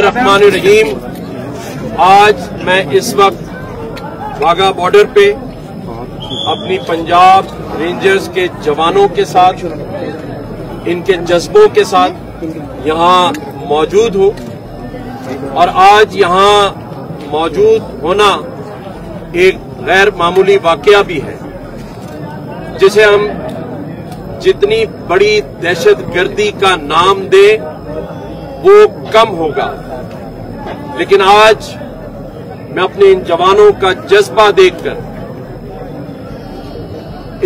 बिस्मिल्लाहिर्रहमानिर्रहीम। आज मैं इस वक्त वाघा बॉर्डर पे अपनी पंजाब रेंजर्स के जवानों के साथ, इनके जज्बों के साथ यहाँ मौजूद हूँ और आज यहाँ मौजूद होना एक गैर मामूली वाकया भी है, जिसे हम जितनी बड़ी दहशतगर्दी का नाम दें वो कम होगा। लेकिन आज मैं अपने इन जवानों का जज्बा देखकर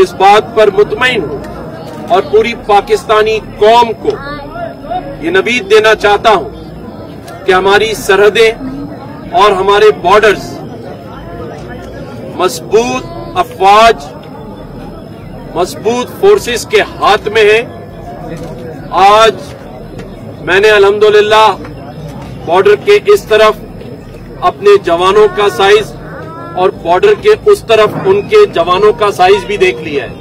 इस बात पर मुतमईन हूं और पूरी पाकिस्तानी कौम को ये नवीद देना चाहता हूं कि हमारी सरहदें और हमारे बॉर्डर्स मजबूत अफवाज, मजबूत फोर्सेस के हाथ में है। आज मैंने अल्हम्दुलिल्लाह बॉर्डर के इस तरफ अपने जवानों का साइज और बॉर्डर के उस तरफ उनके जवानों का साइज भी देख लिया है,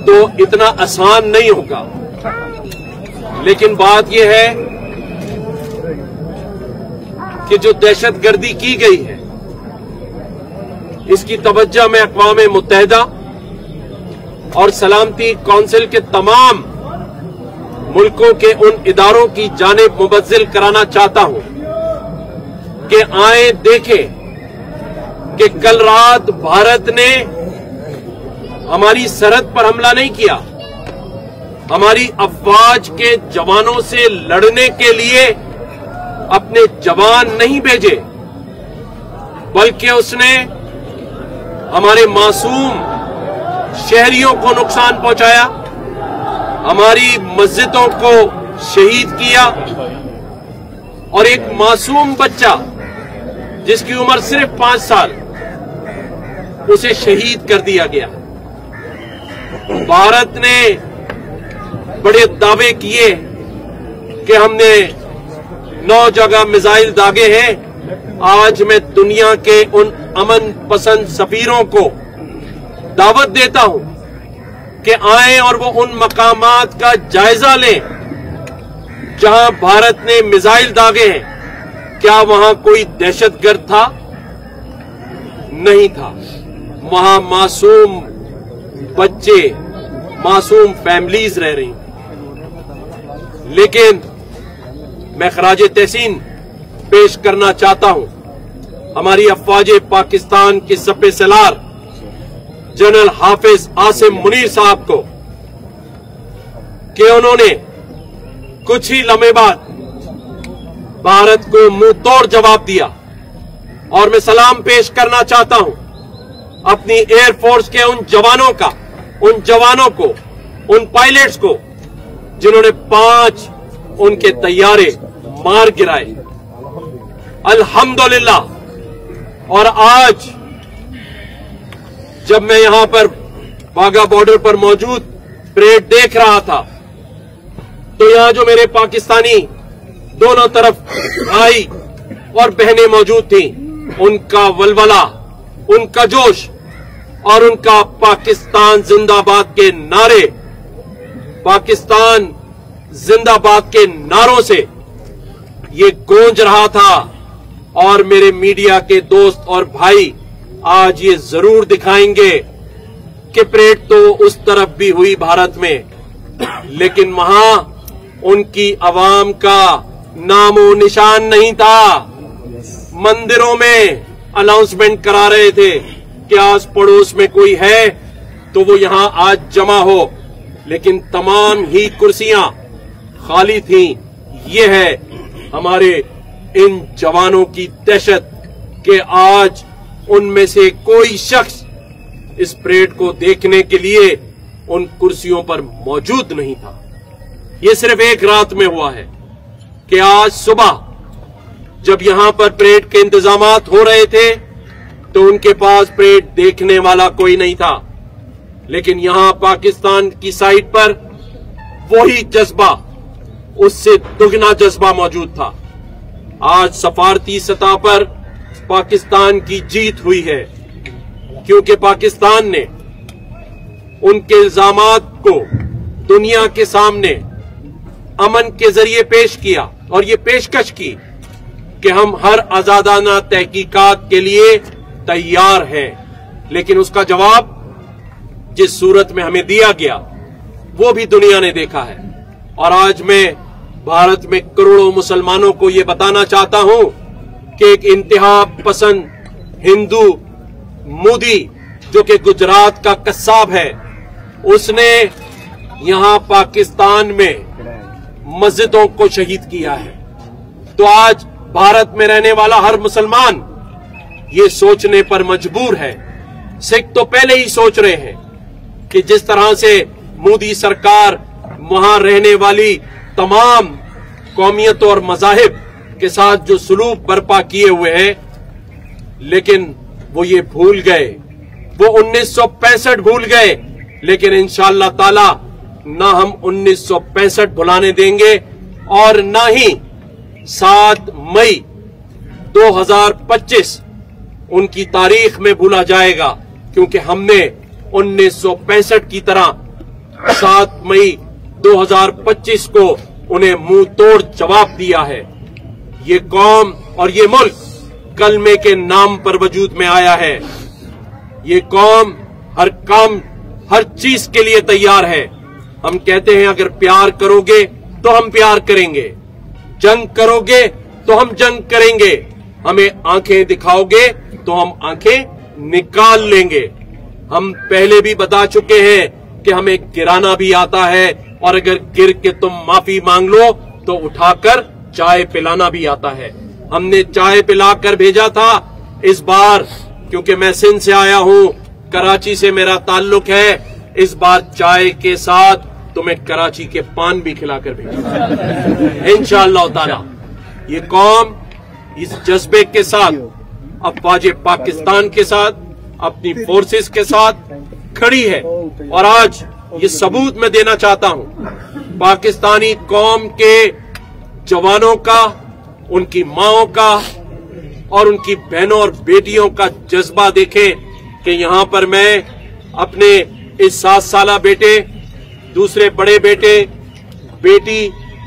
तो इतना आसान नहीं होगा। लेकिन बात यह है कि जो दहशतगर्दी की गई है, इसकी तवज्जो मैं अक़वाम मुत्तहिदा और सलामती काउंसिल के तमाम मुल्कों के उन इदारों की जानिब मुबज्जिल कराना चाहता हूं कि आए देखें कि कल रात भारत ने हमारी सरहद पर हमला नहीं किया, हमारी अफवाज के जवानों से लड़ने के लिए अपने जवान नहीं भेजे, बल्कि उसने हमारे मासूम शहरियों को नुकसान पहुंचाया, हमारी मस्जिदों को शहीद किया और एक मासूम बच्चा जिसकी उम्र सिर्फ 5 साल, उसे शहीद कर दिया गया। भारत ने बड़े दावे किए कि हमने 9 जगह मिसाइल दागे हैं। आज मैं दुनिया के उन अमन पसंद सफीरों को दावत देता हूं कि आए और वो उन मकामात का जायजा लें जहां भारत ने मिसाइल दागे हैं। क्या वहां कोई दहशतगर्द था? नहीं था। वहां मासूम बच्चे, मासूम फैमिलीज रह रही। लेकिन मैं खराज तहसीन पेश करना चाहता हूं हमारी अफवाज पाकिस्तान के सपे सलार जनरल हाफिज आसिम मुनीर साहब को कि उन्होंने कुछ ही लम्हे बाद भारत को मुंह तोड़ जवाब दिया। और मैं सलाम पेश करना चाहता हूं अपनी एयरफोर्स के उन जवानों को, उन पायलट्स को जिन्होंने 5 उनके तैयारे मार गिराए, अल्हम्दुलिल्लाह। और आज जब मैं यहां पर वाघा बॉर्डर पर मौजूद परेड देख रहा था, तो यहां जो मेरे पाकिस्तानी दोनों तरफ भाई और बहनें मौजूद थीं, उनका वलवला, उनका जोश और उनका पाकिस्तान जिंदाबाद के नारे, पाकिस्तान जिंदाबाद के नारों से ये गूंज रहा था। और मेरे मीडिया के दोस्त और भाई आज ये जरूर दिखाएंगे कि परेड तो उस तरफ भी हुई भारत में, लेकिन वहां उनकी अवाम का नामो निशान नहीं था। मंदिरों में अनाउंसमेंट करा रहे थे कि आस पड़ोस में कोई है तो वो यहां आज जमा हो, लेकिन तमाम ही कुर्सियां खाली थीं। ये है हमारे इन जवानों की दहशत कि आज उनमें से कोई शख्स इस परेड को देखने के लिए उन कुर्सियों पर मौजूद नहीं था। ये सिर्फ एक रात में हुआ है कि आज सुबह जब यहां पर परेड के इंतजामात हो रहे थे तो उनके पास परेड देखने वाला कोई नहीं था, लेकिन यहां पाकिस्तान की साइड पर वही जज्बा, उससे दुगना जज्बा मौजूद था। आज सफारती सतह पर पाकिस्तान की जीत हुई है, क्योंकि पाकिस्तान ने उनके इल्जामात को दुनिया के सामने अमन के जरिए पेश किया और ये पेशकश की कि हम हर आजादाना तहकीकात के लिए तैयार हैं, लेकिन उसका जवाब जिस सूरत में हमें दिया गया वो भी दुनिया ने देखा है। और आज मैं भारत में करोड़ों मुसलमानों को ये बताना चाहता हूं कि एक इंतहा पसंद हिंदू मोदी, जो कि गुजरात का कस्साब है, उसने यहां पाकिस्तान में मस्जिदों को शहीद किया है। तो आज भारत में रहने वाला हर मुसलमान ये सोचने पर मजबूर है, सिख तो पहले ही सोच रहे हैं कि जिस तरह से मोदी सरकार वहां रहने वाली तमाम कौमियतों और मजाहिब के साथ जो सलूक बर्पा किए हुए हैं, लेकिन वो ये भूल गए, वो 1965 भूल गए, लेकिन इंशाअल्लाह ताला ना हम 1965 भुलाने देंगे और ना ही 7 मई 2025 उनकी तारीख में भूला जाएगा, क्योंकि हमने 1965 की तरह 7 मई 2025 को उन्हें मुंह तोड़ जवाब दिया है। ये कौम और ये मुल्क कलमे के नाम पर वजूद में आया है। ये कौम हर काम, हर चीज के लिए तैयार है। हम कहते हैं अगर प्यार करोगे तो हम प्यार करेंगे, जंग करोगे तो हम जंग करेंगे, हमें आंखें दिखाओगे तो हम आंखें निकाल लेंगे। हम पहले भी बता चुके हैं कि हमें गिराना भी आता है, और अगर गिर के तुम माफी मांग लो तो उठाकर चाय पिलाना भी आता है। हमने चाय पिलाकर भेजा था इस बार, क्योंकि मैं सिंध से आया हूं, कराची से मेरा ताल्लुक है। इस बार चाय के साथ तुम्हें कराची के पान भी खिलाकर भेजा इंशाअल्लाह ताला। ये कौम इस जज्बे के साथ, अफवाज पाकिस्तान के साथ, अपनी फोर्सेस के साथ खड़ी है। और आज ये सबूत मैं देना चाहता हूं, पाकिस्तानी कौम के जवानों का, उनकी माओं का और उनकी बहनों और बेटियों का जज्बा देखें कि यहां पर मैं अपने इस 7 साला बेटे, दूसरे बड़े बेटे, बेटी,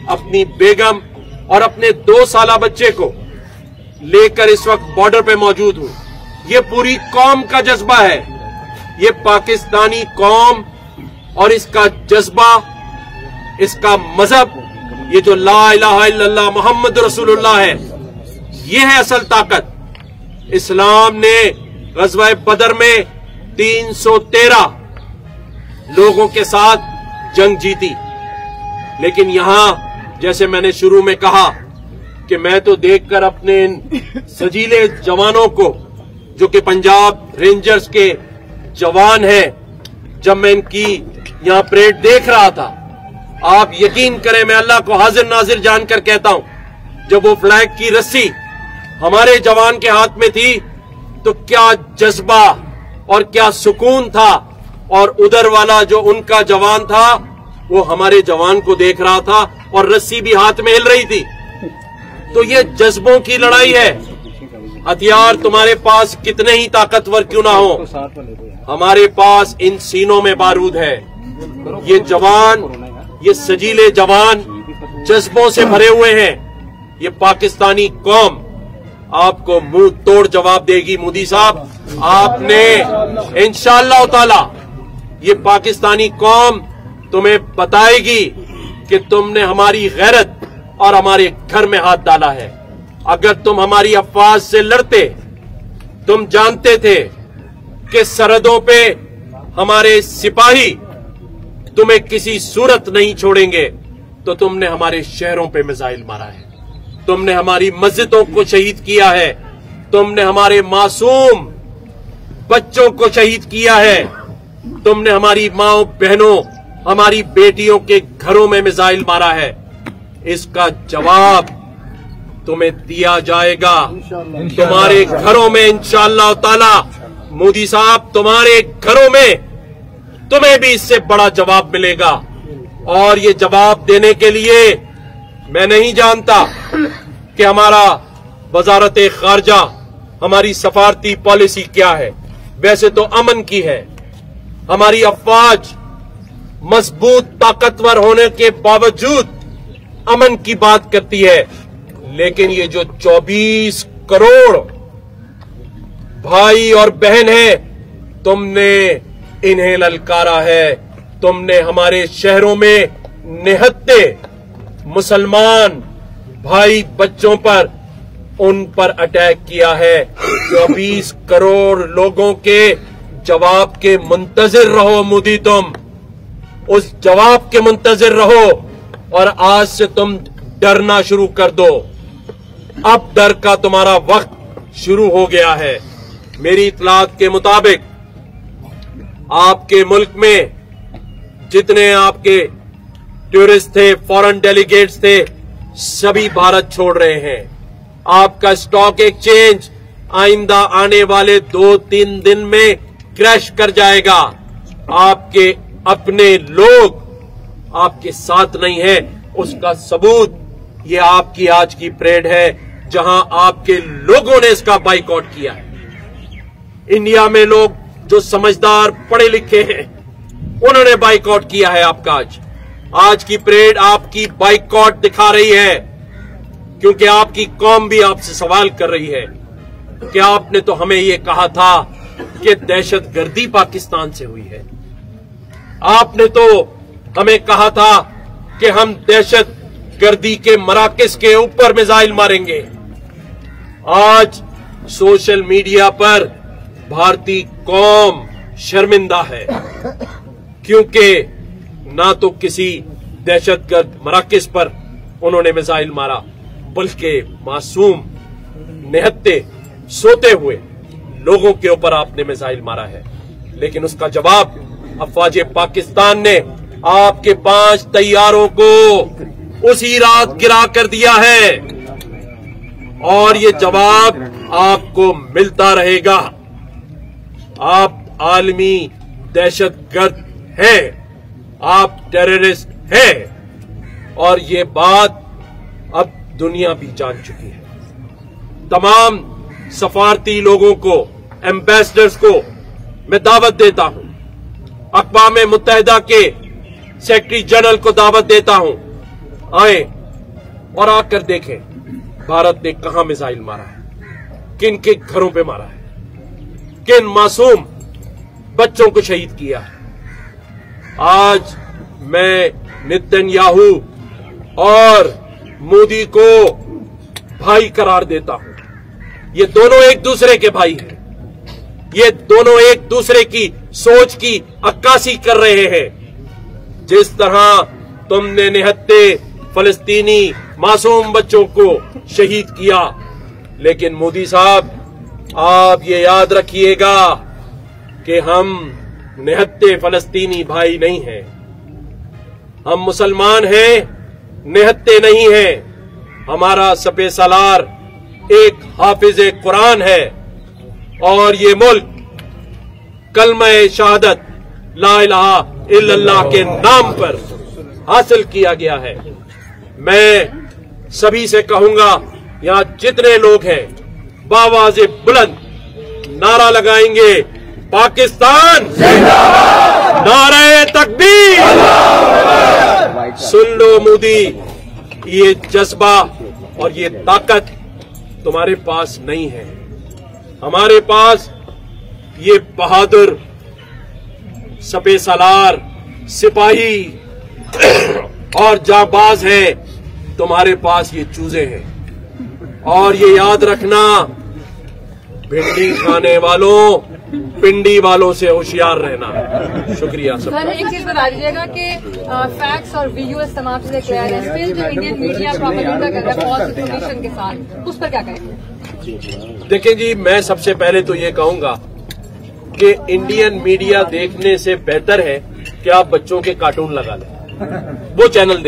अपनी बेगम और अपने 2 साला बच्चे को लेकर इस वक्त बॉर्डर पे मौजूद हूं। ये पूरी कौम का जज्बा है। ये पाकिस्तानी कौम और इसका जज्बा, इसका मजहब, ये जो ला इलाहा इल्लल्लाह मोहम्मद रसूलुल्लाह है, ये है असल ताकत। इस्लाम ने गज़वा बदर में 313 लोगों के साथ जंग जीती, लेकिन यहां जैसे मैंने शुरू में कहा कि मैं तो देखकर अपने इन सजीले जवानों को, जो कि पंजाब रेंजर्स के जवान हैं, जब मैं इनकी यहां परेड देख रहा था, आप यकीन करें, मैं अल्लाह को हाजिर नाजिर जानकर कहता हूं, जब वो फ्लैग की रस्सी हमारे जवान के हाथ में थी तो क्या जज्बा और क्या सुकून था। और उधर वाला जो उनका जवान था वो हमारे जवान को देख रहा था और रस्सी भी हाथ में हिल रही थी। तो ये जज्बों की लड़ाई है। हथियार तुम्हारे पास कितने ही ताकतवर क्यों ना हो, हमारे पास इन सीनों में बारूद है। ये जवान, ये सजीले जवान जज्बों से भरे हुए हैं। ये पाकिस्तानी कौम आपको मुंह तोड़ जवाब देगी। मोदी साहब, आपने इंशाअल्लाह ताला, ये पाकिस्तानी कौम तुम्हें बताएगी कि तुमने हमारी गैरत और हमारे घर में हाथ डाला है। अगर तुम हमारी अफवाज से लड़ते, तुम जानते थे कि सरहदों पे हमारे सिपाही तुम्हें किसी सूरत नहीं छोड़ेंगे, तो तुमने हमारे शहरों पे मिसाइल मारा है, तुमने हमारी मस्जिदों को शहीद किया है, तुमने हमारे मासूम बच्चों को शहीद किया है, तुमने हमारी माओ बहनों, हमारी बेटियों के घरों में मिसाइल मारा है। इसका जवाब तुम्हें दिया जाएगा तुम्हारे घरों में इंशाअल्लाह ताला। मोदी साहब, तुम्हारे घरों में तुम्हें भी इससे बड़ा जवाब मिलेगा। और ये जवाब देने के लिए मैं नहीं जानता कि हमारा वजारत खारजा, हमारी सफारती पॉलिसी क्या है। वैसे तो अमन की है। हमारी अफवाज मजबूत ताकतवर होने के बावजूद अमन की बात करती है, लेकिन ये जो 24 करोड़ भाई और बहन है, तुमने इन्हें ललकारा है। तुमने हमारे शहरों में निहत्ते मुसलमान भाई बच्चों पर उन पर अटैक किया है। 24 करोड़ लोगों के जवाब के मुंतजिर रहो मोदी, तुम उस जवाब के मुंतजिर रहो और आज से तुम डरना शुरू कर दो। अब डर का तुम्हारा वक्त शुरू हो गया है। मेरी इतलात के मुताबिक आपके मुल्क में जितने आपके टूरिस्ट थे, फॉरेन डेलीगेट्स थे, सभी भारत छोड़ रहे हैं। आपका स्टॉक एक्सचेंज आइंदा आने वाले 2-3 दिन में क्रैश कर जाएगा। आपके अपने लोग आपके साथ नहीं है, उसका सबूत ये आपकी आज की परेड है, जहां आपके लोगों ने इसका बाइकआउट किया है। इंडिया में लोग जो समझदार पढ़े लिखे हैं, उन्होंने बाइकआउट किया है आपका। आज की परेड आपकी बाइकआउट दिखा रही है, क्योंकि आपकी कौम भी आपसे सवाल कर रही है कि आपने तो हमें ये कहा था कि दहशतगर्दी पाकिस्तान से हुई है। आपने तो हमें कहा था कि हम दहशतगर्दी के मराकज के ऊपर मिसाइल मारेंगे। आज सोशल मीडिया पर भारतीय कौम शर्मिंदा है, क्योंकि ना तो किसी दहशतगर्द मराकज पर उन्होंने मिसाइल मारा, बल्कि मासूम निहत्ते सोते हुए लोगों के ऊपर आपने मिसाइल मारा है। लेकिन उसका जवाब अफवाज पाकिस्तान ने आपके 5 तैयारों को उसी रात गिरा कर दिया है, और ये जवाब आपको मिलता रहेगा। आप आलमी दहशतगर्द हैं, आप टेररिस्ट हैं, और ये बात अब दुनिया भी जान चुकी है। तमाम सफारती लोगों को, एम्बेसडर्स को मैं दावत देता हूं, अक़वाम मुत्तहिदा के सेक्रेटरी जनरल को दावत देता हूं, आए और आकर देखें भारत ने कहां मिसाइल मारा है, किन के घरों पे मारा है, किन मासूम बच्चों को शहीद किया है। आज मैं नेतन्याहू और मोदी को भाई करार देता हूं। ये दोनों एक दूसरे के भाई हैं, ये दोनों एक दूसरे की सोच की अक्कासी कर रहे हैं। जिस तरह तुमने निहत्ते फलस्तीनी मासूम बच्चों को शहीद किया, लेकिन मोदी साहब आप ये याद रखिएगा कि हम निहत्ते फलस्तीनी भाई नहीं हैं, हम मुसलमान हैं, निहत्ते नहीं हैं। हमारा सपे सालार एक हाफिज कुरान है, और ये मुल्क कलमा शहादत ला इलाहा इल्लल्लाह के नाम पर हासिल किया गया है। मैं सभी से कहूंगा, यहां जितने लोग हैं, बावाज़े बुलंद नारा लगाएंगे, पाकिस्तान जिंदाबाद, नारे तकबीर। सुन लो मोदी, ये जज्बा और ये ताकत तुम्हारे पास नहीं है। हमारे पास ये बहादुर सपे सालार सिपाही और जाबाज है, तुम्हारे पास ये चूजे हैं। और ये याद रखना, भिंडी खाने वालों, पिंडी वालों से होशियार रहना। शुक्रिया सब। सर, एक चीज बता दीजिएगा कि फैक्ट्स और वीडियोस तमाम चीजें क्लियर है, स्टिल जो इंडियन मीडिया प्रोपेगेंडा कर रहा है फॉल्स इन्फॉर्मेशन के साथ, उस पर क्या कहेंगे? देखिए जी, मैं सबसे पहले तो ये कहूंगा कि इंडियन मीडिया देखने से बेहतर है कि आप बच्चों के कार्टून लगा लें, वो चैनल